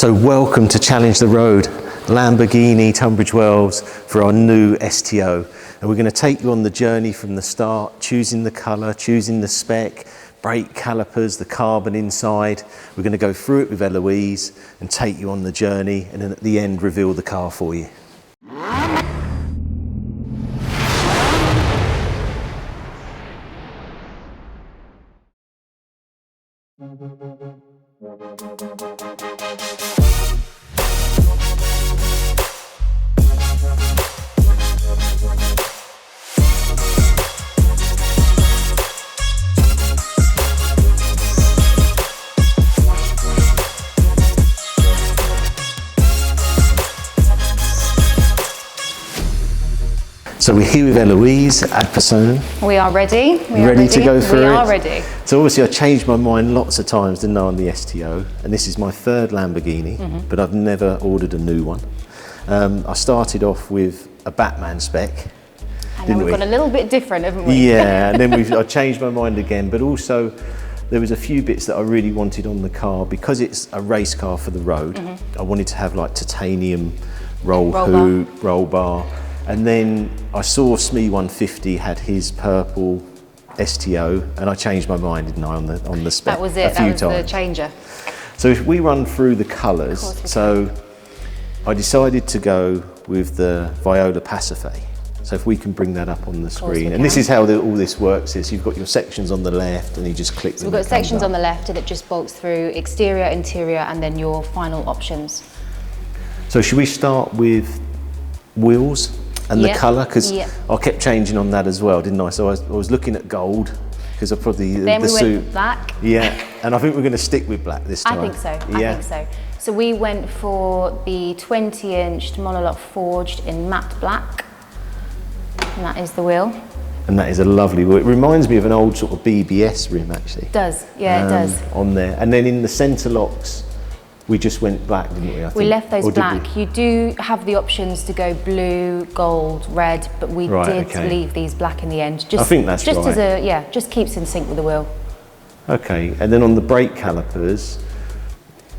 So welcome to Challenge the Road, Lamborghini Tunbridge Wells for our new STO. And we're going to take you on the journey from the start, choosing the colour, choosing the spec, brake calipers, the carbon inside. We're going to go through it with Eloise and take you on the journey, and then at the end reveal the car for you. So we're here with Eloise at Persona. We are ready. Ready to go through it? We are ready. So obviously I changed my mind lots of times, didn't I, on the STO, and this is my third Lamborghini, but I've never ordered a new one. I started off with a Batman spec. And then we've gone a little bit different, haven't we? Yeah, and then I changed my mind again, but also there was a few bits that I really wanted on the car because it's a race car for the road. I wanted to have like titanium roll hoop, roll bar. And then I saw SME 150 had his purple STO, and I changed my mind, didn't I, on the spec? That was it. That was the changer. So if we run through the colours, so I decided to go with the Viola Parsifae. So if we can bring that up on the screen, and this is how all this works: is you've got your sections on the left, and you just click. So we've got sections on the left, and it just bolts through exterior, interior, and then your final options. So should we start with wheels? And the colour, because I kept changing on that as well, didn't I? So I was looking at gold, because I probably then we went for black. Yeah, and I think we're going to stick with black this time. I think so. I think so. So we went for the 20-inch monologue forged in matte black, and that is the wheel. And that is a lovely wheel. It reminds me of an old sort of BBS rim, actually. It does. Yeah, it does. On there, and then in the centre locks, we just went black, didn't we? I think. We left those black. You do have the options to go blue, gold, red, but we did leave these black in the end. Just, I think that's just right. Just keeps in sync with the wheel. Okay, and then on the brake calipers,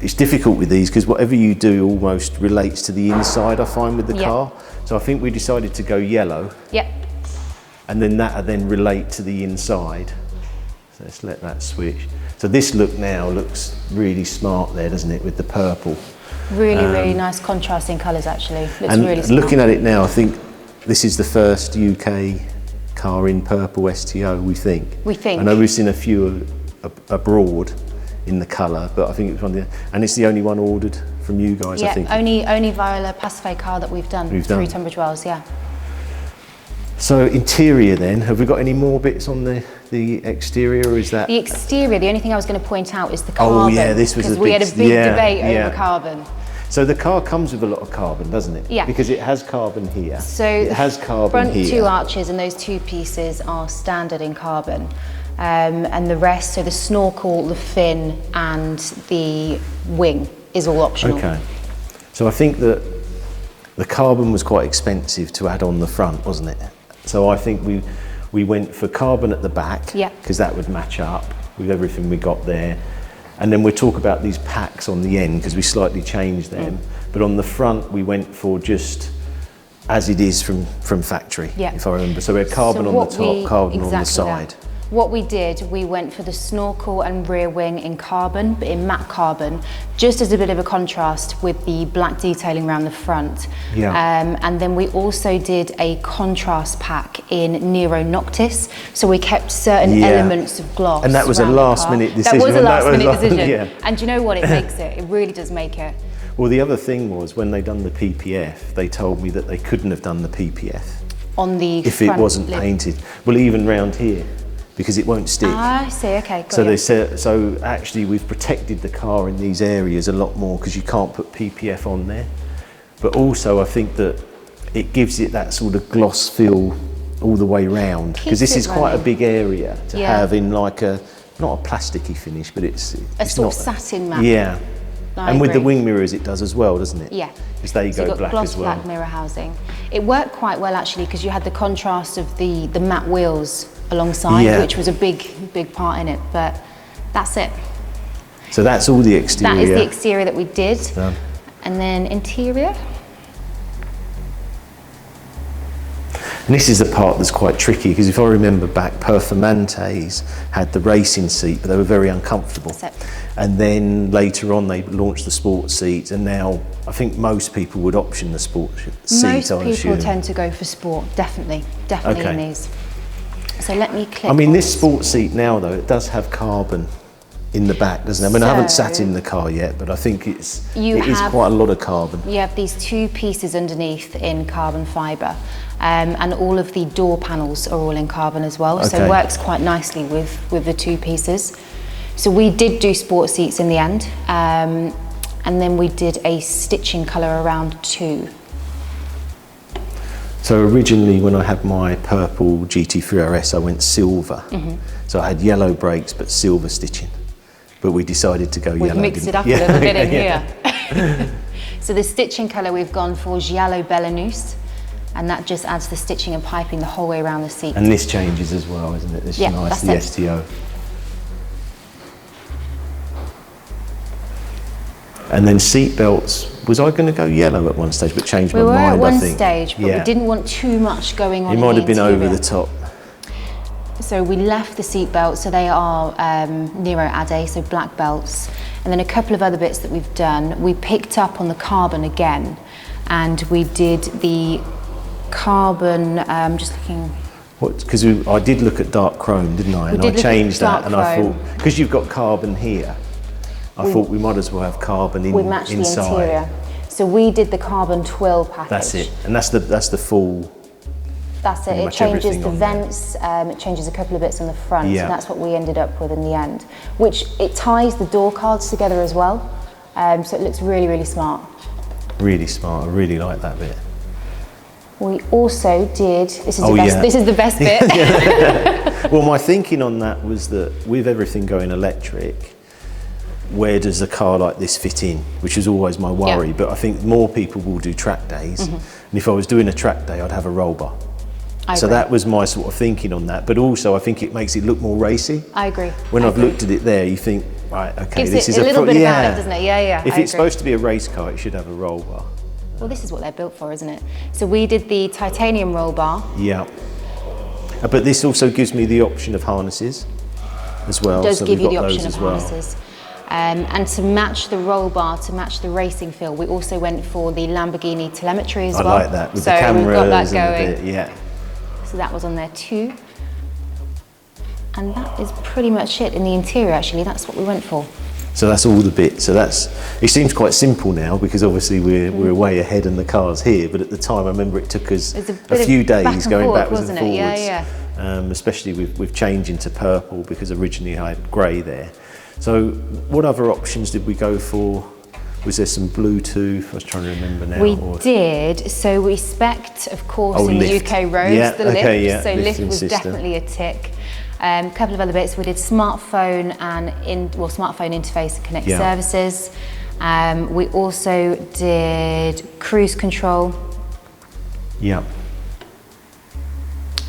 it's difficult with these because whatever you do almost relates to the inside, I find, with the car. So I think we decided to go yellow. Yep. And then that'll then relate to the inside. So let's let that switch. So this look now looks really smart there, doesn't it, with the purple? Really, really nice contrasting colours, actually. Looks really smart. Looking at it now, I think this is the first UK car in purple STO, we think. We think. I know we've seen a few abroad in the colour, but I think it's one of the, and it's the only one ordered from you guys, I think. Yeah, only Viola Parsifae car that we've done through Tunbridge Wells, yeah. So interior then, have we got any more bits on the exterior, or is that? The exterior, the only thing I was going to point out is the carbon. Oh yeah, this was a big, we had a big debate over carbon. So the car comes with a lot of carbon, doesn't it? Yeah. Because it has carbon here. So it has carbon here. Front two arches and those two pieces are standard in carbon. And the rest, so the snorkel, the fin and the wing is all optional. Okay. So I think that the carbon was quite expensive to add on the front, wasn't it? So I think we went for carbon at the back, because that would match up with everything we got there. And then we'll talk about these packs on the end, because we slightly changed them. But on the front, we went for just as it is from factory, if I remember. So we had carbon on the top, carbon on the side. What we did, we went for the snorkel and rear wing in carbon, but in matte carbon, just as a bit of a contrast with the black detailing around the front. Yeah. And then we also did a contrast pack in Nero Noctis, so we kept certain elements of gloss. And that was a last minute decision. That was a last minute decision. And do you know what, it makes it? It really does make it. Well, the other thing was, when they done the PPF, they told me that they couldn't have done the PPF on the if it wasn't painted. Well, even round here, because it won't stick. Ah, I see, okay. So they said, so actually we've protected the car in these areas a lot more, because you can't put PPF on there. But also I think that it gives it that sort of gloss feel all the way round, because this is quite a big area to have in like a, not a plasticky finish, but it's a sort of satin matte. Yeah. And with the wing mirrors it does as well, doesn't it? Yeah. Because they go black as well. Black mirror housing. It worked quite well actually, because you had the contrast of the matte wheels alongside, which was a big part in it, but that's it. So that's all the exterior. That is the exterior that we did. Done. And then interior. And this is the part that's quite tricky, because if I remember back, Performantes had the racing seat, but they were very uncomfortable. And then later on they launched the sports seats, and now I think most people would option the sport seat. Most people tend to go for sport, definitely in these. So let me click. I mean, this sports seat now though, it does have carbon in the back, doesn't it? I mean, I haven't sat in the car yet, but I think it is quite a lot of carbon. You have these two pieces underneath in carbon fibre, and all of the door panels are all in carbon as well, so it works quite nicely with the two pieces. So we did do sport seats in the end, and then we did a stitching colour around too. So originally when I had my purple GT3 RS, I went silver. So I had yellow brakes but silver stitching. But we decided to go yellow. We've mixed it up a little bit in here. So the stitching colour we've gone for Giallo Belanus, and that just adds the stitching and piping the whole way around the seat. And this changes as well, isn't it? This is nice, the STO. And then seat belts, was I going to go yellow at one stage, but changed my mind, I think. We were at one stage, but we didn't want too much going on. It might have been over the top. So we left the seat belts, so they are Nero Ade, so black belts. And then a couple of other bits that we've done. We picked up on the carbon again, and we did the carbon, just looking. Because I did look at dark chrome, didn't I? And I changed that, and I thought, because you've got carbon here, I thought we might as well have carbon inside. We matched the interior. So we did the carbon twill package. That's it, and that's the full. That's it. It changes the vents. It changes a couple of bits on the front. Yeah. So that's what we ended up with in the end. Which it ties the door cards together as well. So it looks really, really smart. Really smart. I really like that bit. We also did. This is the best. This is the best bit. Well, my thinking on that was that with everything going electric, where does a car like this fit in? Which is always my worry. Yeah. But I think more people will do track days. And if I was doing a track day, I'd have a roll bar. So that was my sort of thinking on that, but also I think it makes it look more racy. I agree. When I've looked at it there, you think, right, okay, this is a little bit about it, doesn't it? Yeah. If it's supposed to be a race car, it should have a roll bar. Well, this is what they're built for, isn't it? So we did the titanium roll bar. Yeah. But this also gives me the option of harnesses as well. It does give you the option of harnesses. And to match the roll bar, to match the racing feel, we also went for the Lamborghini telemetry as well. I like that, with the cameras. We've got that going. Yeah. So that was on there too. And that is pretty much it in the interior, actually. That's what we went for. So that's all the bits. So it seems quite simple now, because obviously we're way ahead in the cars here, but at the time I remember it took us a few days going backwards and forwards. Yeah. Especially with changing to purple, because originally I had grey there. So what other options did we go for? Was there some Bluetooth? I was trying to remember now. We did. So we specced, of course, in lift. UK roads, the lift. So lift was system. definitely a tick. A couple of other bits. We did smartphone and smartphone interface and connected services. We also did cruise control. Yeah.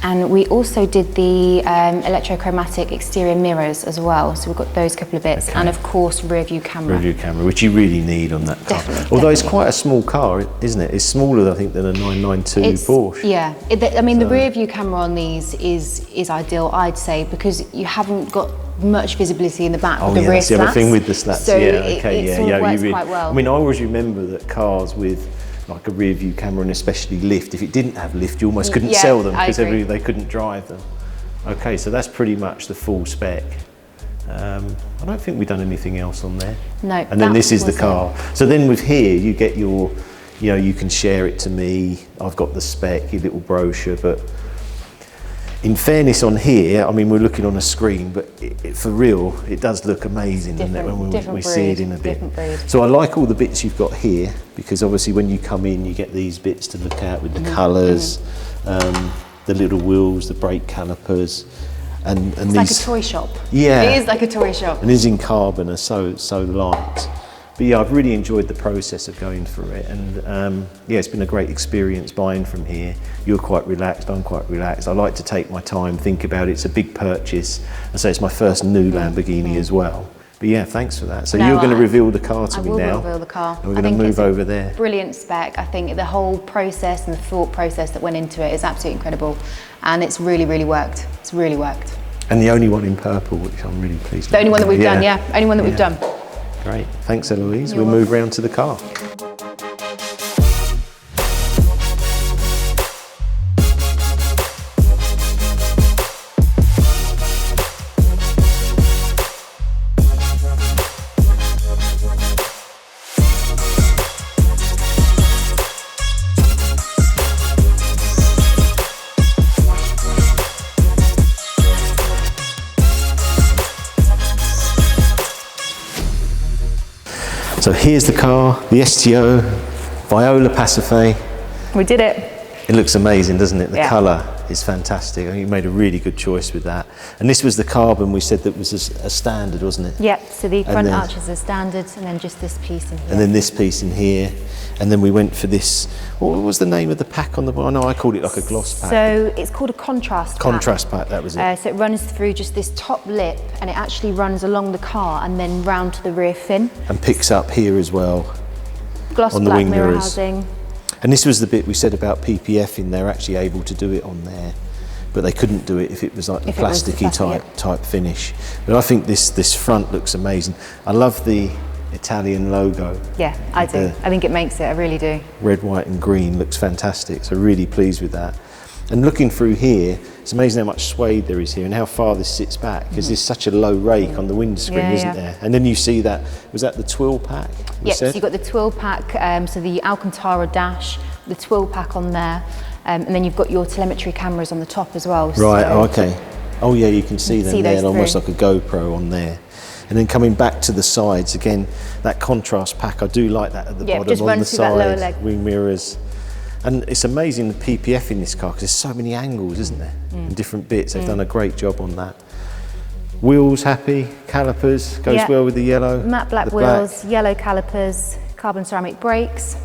And we also did the electrochromatic exterior mirrors as well. So we've got those couple of bits. And of course, rear view camera. Rear view camera, which you really need on that car. Although it's quite a small car, isn't it? It's smaller, I think, than a 992 Porsche. Yeah. The rear view camera on these is ideal, I'd say, because you haven't got much visibility in the back with the rear slats. The other thing with the slats. So it sort of works quite well. I mean, I always remember that cars with like a rear view camera, and especially lift, if it didn't have lift, you almost couldn't sell them, because they couldn't drive them. Okay, so that's pretty much the full spec. I don't think we've done anything else on there. No. And then this is the car. So then with here, you get your, you can share it to me. I've got the spec, your little brochure, but in fairness on here, I mean, we're looking on a screen, but for real, it does look amazing, doesn't it, when we see it in a bit. So I like all the bits you've got here, because obviously when you come in, you get these bits to look at with the colours, the little wheels, the brake calipers, and it's like a toy shop. Yeah. It is like a toy shop. And these in carbon are so light. But yeah, I've really enjoyed the process of going through it, and it's been a great experience buying from here. You're quite relaxed, I'm quite relaxed. I like to take my time, think about it. It's a big purchase, and so it's my first new Lamborghini as well. But yeah, thanks for that. So No, you're going to reveal the car to I me will now. reveal the car. And we're going to move over there. Brilliant spec. I think the whole process and the thought process that went into it is absolutely incredible, and it's really, really worked. It's really worked. And the only one in purple, which I'm really pleased with. The only one that we've done, yeah. Only one that we've done. Great. Thanks, Eloise. You're We'll move round to the car. So here's the car, the STO, Viola Parsifae. We did it. It looks amazing, doesn't it? The Yeah. colour is fantastic. I think you made a really good choice with that. And this was the carbon we said that was a standard, wasn't it? Yep, so the front then- arches are standard, and then just this piece in here. And then this piece in here. And then we went for this, what was the name of the pack on the bar? No, I called it like a gloss pack. So it's called a contrast pack. Contrast pack, that was it. So it runs through just this top lip, and it actually runs along the car and then round to the rear fin. And picks up here as well. Gloss On the black wing mirror mirrors. housing. And this was the bit we said about PPF in there, actually able to do it on there. But they couldn't do it if it was like the If it was the plasticky plastic, type finish. But I think this front looks amazing. I love the Italian logo. Yeah, I do. I think it makes it, I really do. Red, white and green looks fantastic. So really pleased with that. And looking through here, it's amazing how much suede there is here and how far this sits back, because there's such a low rake on the windscreen, Yeah, isn't yeah. there? And then you see that, was that the twill pack? you Yep, so said? you've got the twill pack, so the Alcantara dash, the twill pack on there, and then you've got your telemetry cameras on the top as well. Right, so okay. Oh yeah, you can see them see there, those almost through. like a GoPro on there. And then coming back to the sides, again, that contrast pack, I do like that at the Yeah, bottom, just on run the through that lower side, leg. wing mirrors. And it's amazing the PPF in this car, because there's so many angles, isn't there? And different bits, they've done a great job on that. Wheels happy, calipers, goes Yeah. well with the yellow. Matte black the wheels, yellow calipers, carbon ceramic brakes.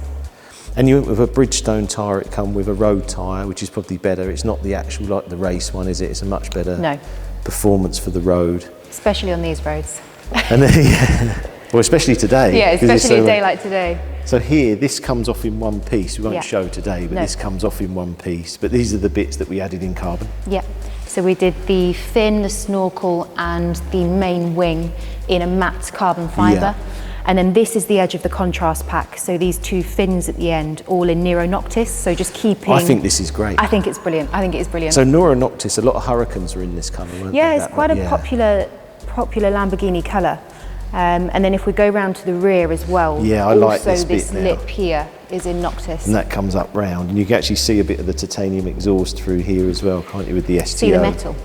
And you went with a Bridgestone tyre, it come with a road tyre, which is probably better. It's not the actual, like the race one, is it? It's a much better No. performance for the road. Especially on these roads. And then, well, especially today. Yeah, 'cause it's especially a so- day like today. So here, this comes off in one piece. We won't Yeah. show today, but No. this comes off in one piece. But these are the bits that we added in carbon. Yeah, so we did the fin, the snorkel, and the main wing in a matte carbon fibre. Yeah. And then this is the edge of the contrast pack. So these two fins at the end, all in Nero Noctis. So just keeping. I think this is great. I think it's brilliant. I think it is brilliant. So Nero Noctis, a lot of Huracans are in this colour, weren't yeah, they? it's That quite one, a yeah. popular Lamborghini colour. And then if we go round to the rear as well, Yeah, I like also this bit this now. lip here is in Noctis. And that comes up round, and you can actually see a bit of the titanium exhaust through here as well, can't you, with the STO? See the metal.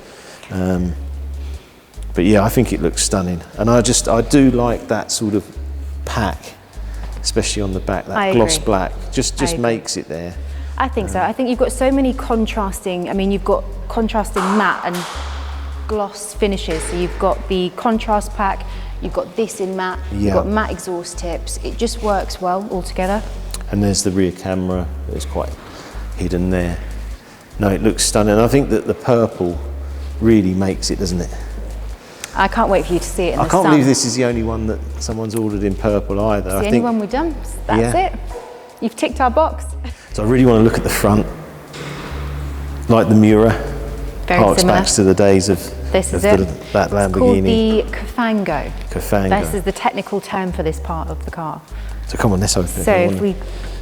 But yeah, I think it looks stunning. And I do like that sort of pack, especially on the back, I that gloss agree. black, just agree. makes it there. I think so. I think you've got so many contrasting, I mean, you've got contrasting matte and gloss finishes. So you've got the contrast pack, you've got this in matte, Yeah. you've got matte exhaust tips. It just works well all together. And there's the rear camera that's quite hidden there. No, it looks stunning. I think that the purple really makes it, doesn't it? I can't wait for you to see it in I the can't sun. believe this is the only one that someone's ordered in purple either. It's I the only think one we've done. That's Yeah. it. You've ticked our box. so. I really want to look at the front, like the Miura. Very Harks similar. back to the days of, This is of it. that It's called Lamborghini. the Cafango. Cafango. This is the technical term for this part of the car. So come on, let's open it. So I if wanna- we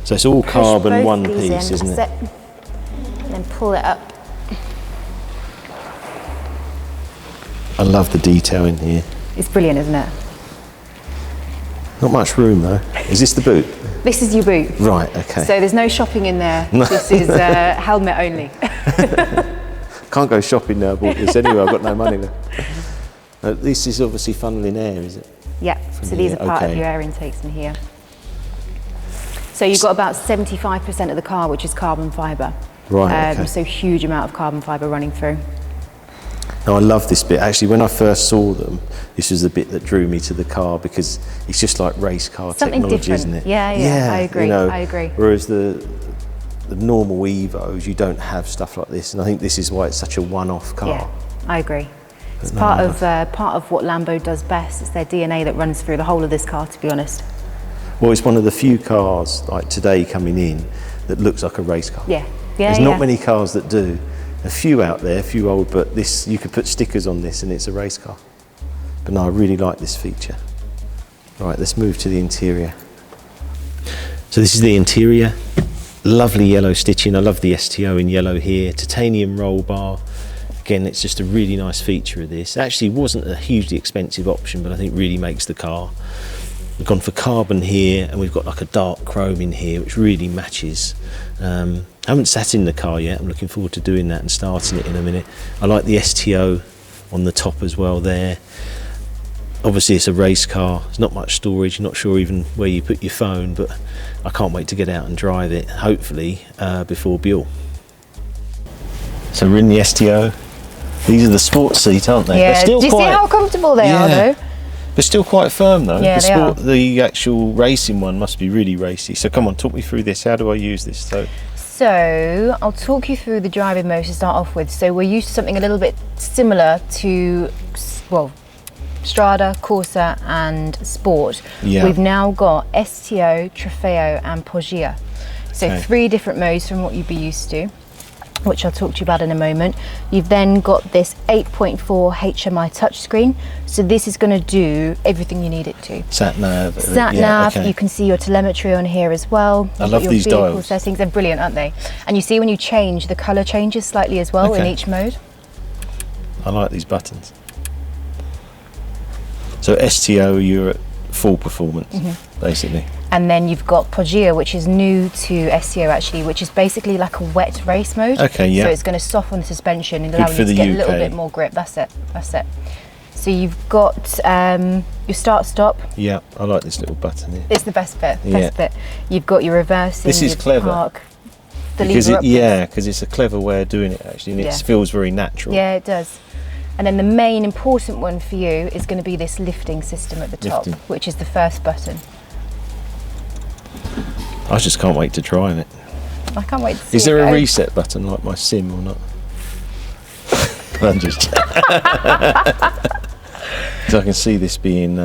So it's all push carbon, both one these piece, in, isn't it? that's and then pull it up. I love the detail in here. It's brilliant, isn't it? Not much room though. Is this the boot? This is your boot. Right, okay. So there's no shopping in there. This is helmet only. Can't go shopping now, I bought this anyway, I've got no money left. This is obviously funneling air, is it? Yeah, so these are here, part of okay. your air intakes in here. So you've got about 75% of the car, which is carbon fibre. Right, okay. So huge amount of carbon fibre running through. Now I love this bit. Actually, when I first saw them, this was the bit that drew me to the car because it's just like race car Something technology, different. isn't it? Yeah, I agree, I agree. Whereas the normal Evos, you don't have stuff like this, and I think this is why it's such a one-off car. Yeah, I agree. It's part of what Lambo does best. It's their DNA that runs through the whole of this car, to be honest. Well, it's one of the few cars like today coming in that looks like a race car. Yeah. There's not many cars that do. A few out there, a few old, but this, you could put stickers on this and it's a race car. But no, I really like this feature. Right, let's move to the interior. So this is the interior. Lovely yellow stitching. I love the STO in yellow here. Titanium roll bar. Again, it's just a really nice feature of this. It actually wasn't a hugely expensive option, but I think really makes the car. We've gone for carbon here, and we've got like a dark chrome in here, which really matches. I haven't sat in the car yet. I'm looking forward to doing that and starting it in a minute. I like the STO on the top as well there. Obviously it's a race car, there's not much storage, not sure even where you put your phone, but I can't wait to get out and drive it, hopefully before Buell. So we're in the STO. These are the sports seats, aren't they? Yeah, They're still do you see how comfortable they are though? They're still quite firm though. Yeah, they are. The actual racing one must be really racy. So come on, talk me through this. How do I use this? So I'll talk you through the driving mode to start off with. So we're used to something a little bit similar to, well, Strada, Corsa and Sport. Yeah. We've now got STO, Trofeo and Poggia. So 3 different modes from what you'd be used to, which I'll talk to you about in a moment. You've then got this 8.4 HMI touchscreen. So this is going to do everything you need it to. Sat nav. Okay. You can see your telemetry on here as well. I love these dials. Settings, they're brilliant, aren't they? And you see when you change, the colour changes slightly as well in each mode. I like these buttons. So STO, you're at full performance, basically. And then you've got Poggia, which is new to STO actually, which is basically like a wet race mode. Okay, yeah. So it's going to soften the suspension and allow you to get a little bit more grip. That's it. So you've got your start-stop. Yeah, I like this little button here. It's the best bit. Bit. You've got your reversing. This is clever. Park, because it's a clever way of doing it actually, and it feels very natural. Yeah, it does. And then the main important one for you is going to be this lifting system at the top, which is the first button. I just can't wait to drive it. I can't wait to see Is there a reset button like my Sim or not? I'm just... So I can see this being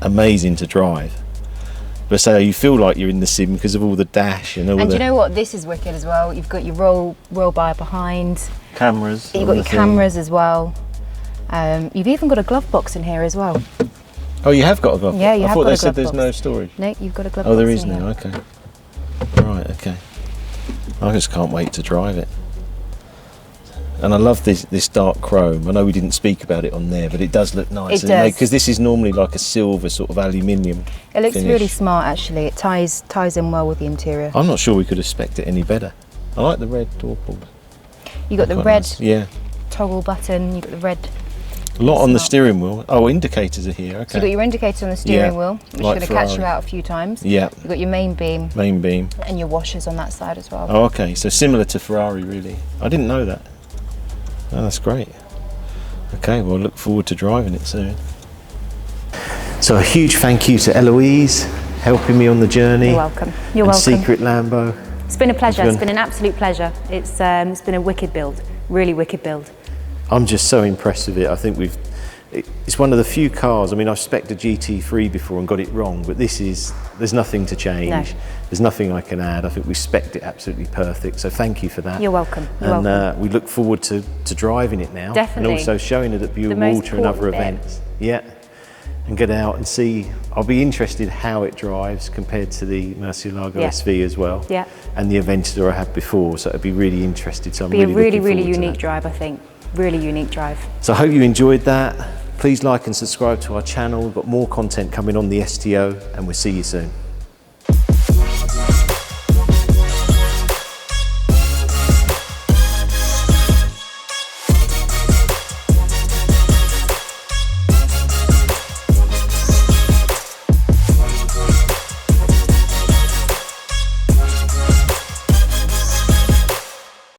amazing to drive. But so you feel like you're in the Sim because of all the dash and all And you know what? This is wicked as well. You've got your roll bar behind. Cameras. You've got your cameras as well. You've even got a glove box in here as well. Oh, you have got a glove box? Yeah, you have got a glove box. I thought they said there's no storage. No, you've got a glove box. Oh, there is in now, here. okay. Right, okay. I just can't wait to drive it. And I love this dark chrome. I know we didn't speak about it on there, but it does look nice. It does. Because this is normally like a silver sort of aluminium It looks finish. really smart actually. It ties in well with the interior. I'm not sure we could have spec'd it any better. I like the red door pulls. You got the red nice. toggle button, you've got the red. A lot on the steering wheel. Oh, indicators are here, okay. So you've got your indicator on the steering wheel, which is going to catch you Ferrari. out a few times. Yeah. You've got your main beam. Main beam. And your washers on that side as well. Oh, okay. So similar to Ferrari, really. I didn't know that. Oh, that's great. Okay, well, I look forward to driving it soon. So a huge thank you to Eloise, helping me on the journey. You're welcome. You're welcome. Secret Lambo. It's been a pleasure. It's been an absolute pleasure. It's been a wicked build. Really wicked build. I'm just so impressed with it. I think it's one of the few cars, I mean, I've spec'd a GT3 before and got it wrong, but there's nothing to change. No. There's nothing I can add. I think we spec'd it absolutely perfect. So thank you for that. You're welcome. We look forward to driving it now. Definitely. And also showing it at Buell Water and other events. Yeah. And get out and see. I'll be interested how it drives compared to the Murcielago SV as well. Yeah. And the Aventador I had before, so it'd be really interested. So I'm Be a really really looking forward to unique that. drive, I think. Really unique drive. So I hope you enjoyed that. Please like and subscribe to our channel. We've got more content coming on the STO, and we'll see you soon.